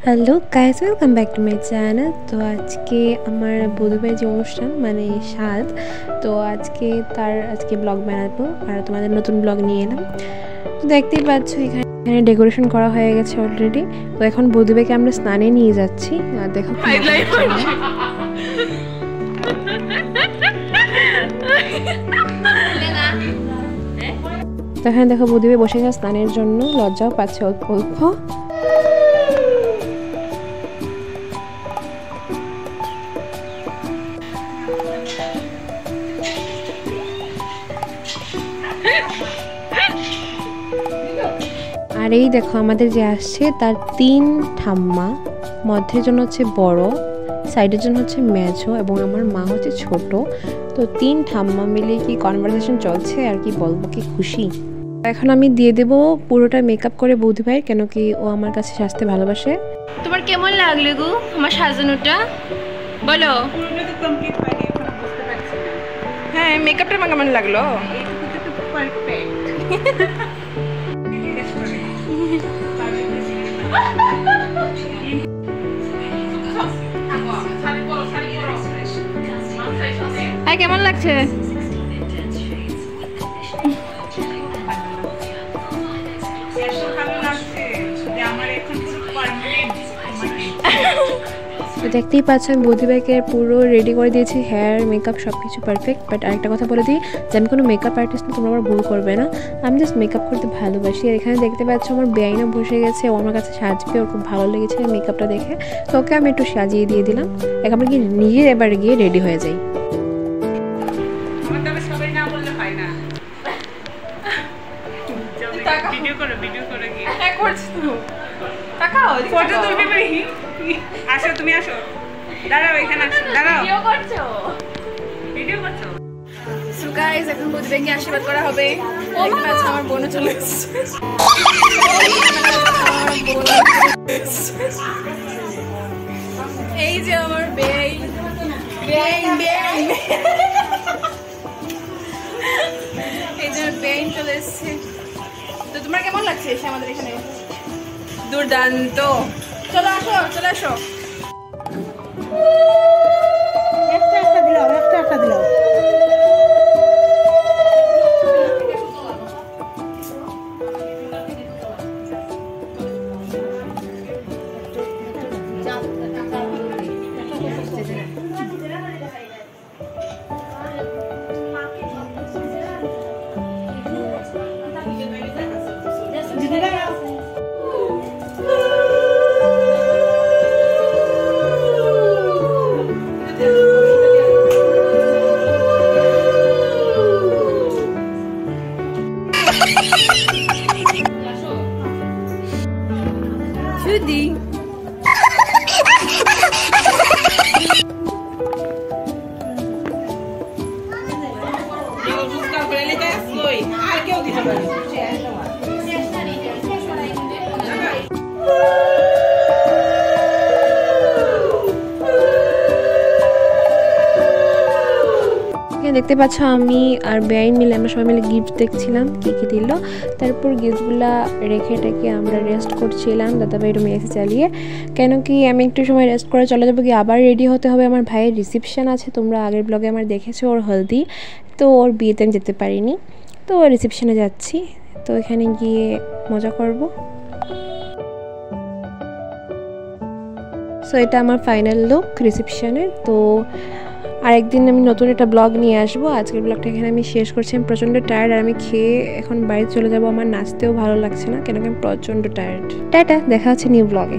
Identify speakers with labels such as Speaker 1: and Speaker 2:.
Speaker 1: Hello guys, welcome back to my channel. তো আজকে আমার বধূভাইয়ের যে অনুষ্ঠান মানে সাজ, তো আজকে ব্লগ বানাবো আর তোমাদের নতুন ব্লগ নিয়ে এলাম। তো দেখতেই পাচ্ছ এখানে ডেকোরেশন করা হয়ে গেছে অলরেডি। তো এখন বধূভাইকে আমরা স্নানে নিয়ে যাচ্ছি। আর দেখো তো এখানে দেখো বধূভাই বসে গেছে স্নানের জন্য, লজ্জাও পাচ্ছে অল্প অল্প। আর এই দেখো আমাদের যে আসছে তার 3 ঠাম্মা, মধ্যের জন্য হচ্ছে বড়, সাইডের জন্য হচ্ছে মেজো এবং আমার মা হচ্ছে ছোট। তো 3 ঠাম্মা মিলে কি কনভারসেশন চলছে আর কি বলবো, কি খুশি। এখন আমি দিয়ে দেব পুরোটা মেকআপ করে বৌদিভাই, কেন কি ও আমার কাছে সাজতে ভালোবাসে। তোমার কেমন লাগলো গো আমার সাজানোটা বলো?
Speaker 2: পুরোটা তো কমপ্লিট হয়নি, এখন বুঝতে পারছি না।
Speaker 1: হ্যাঁ, মেকআপটা আমার কেমন লাগলো?
Speaker 2: এইটুকু তো পারফেক্ট।
Speaker 1: হ্যাঁ, কেমন লাগছে? তো দেখতেই পাচ্ছ আমি বৌদিভাইকে পুরো রেডি করে দিয়েছি, হেয়ার মেকআপ সব কিছু পারফেক্ট। বাট আরেকটা কথা বলে দিই যে আমি কোনো মেকআপ আর্টিস্ট না, তোমরা আবার ভুল করবে না। আমি জাস্ট মেকআপ করতে ভালোবাসি। আর এখানে দেখতে পাচ্ছ আমার বেআইনও বসে গেছে, ও আমার কাছে সাজবে, ওর খুব ভালো লেগেছে মেকআপটা দেখে। তো ওকে আমি একটু সাজিয়ে দিয়ে দিলাম। এখন আমরা কি নিজে এবার গিয়ে রেডি হয়ে যাই।
Speaker 2: ভিডিও করে কি করছিস তুই? তাকাও, ফটো তুলবি ভাই। আসো, তুমি আসো, দাঁড়াও এখানে, আসো, দাঁড়াও। ভিডিও করছো?
Speaker 1: সো গাইস, এখন বৌদিভাইকে আশীর্বাদ করা হবে। দেখতে পাচ্ছ আমার বোনও চলে এসেছে। এই যে আমার বেআইন, এই যে বেআইন চলে এসেছে। তো তোমার কেমন লাগছে এসে আমাদের এখানে? দুর্দান্ত। চলে আসো।
Speaker 2: একটা দিলাও।
Speaker 1: দেখতে পাচ্ছ আমি আর বেআইন মিলে আমরা সবাই মিলে গিফট দেখছিলাম কি কি দিল। তারপর গিফটগুলা রেখে টেকে আমরা রেস্ট করছিলাম দাদাভাই রুমে এসে চালিয়ে, কেন কি আমি একটু সময় রেস্ট করে চলে যাবো, কি আবার রেডি হতে হবে। আমার ভাইয়ের রিসেপশন আছে, তোমরা আগের ব্লগে আমার দেখেছো ওর হলদি, তো ওর বিয়েতে আমি যেতে পারিনি, তো রিসেপশনে যাচ্ছি। তো এখানে গিয়ে মজা করব। সো এটা আমার ফাইনাল লুক রিসেপশনের। তো আরেকদিন আমি নতুন একটা ব্লগ নিয়ে আসবো। আজকের ব্লগটা এখানে আমি শেষ করছি। আমি প্রচণ্ড টায়ার্ড, আর আমি খেয়ে এখন বাড়ি চলে যাবো। আমার নাচতেও ভালো লাগছে না, কেন কি আমি প্রচণ্ড টায়ার্ড। টাটা, দেখা হচ্ছে নিউ ব্লগে।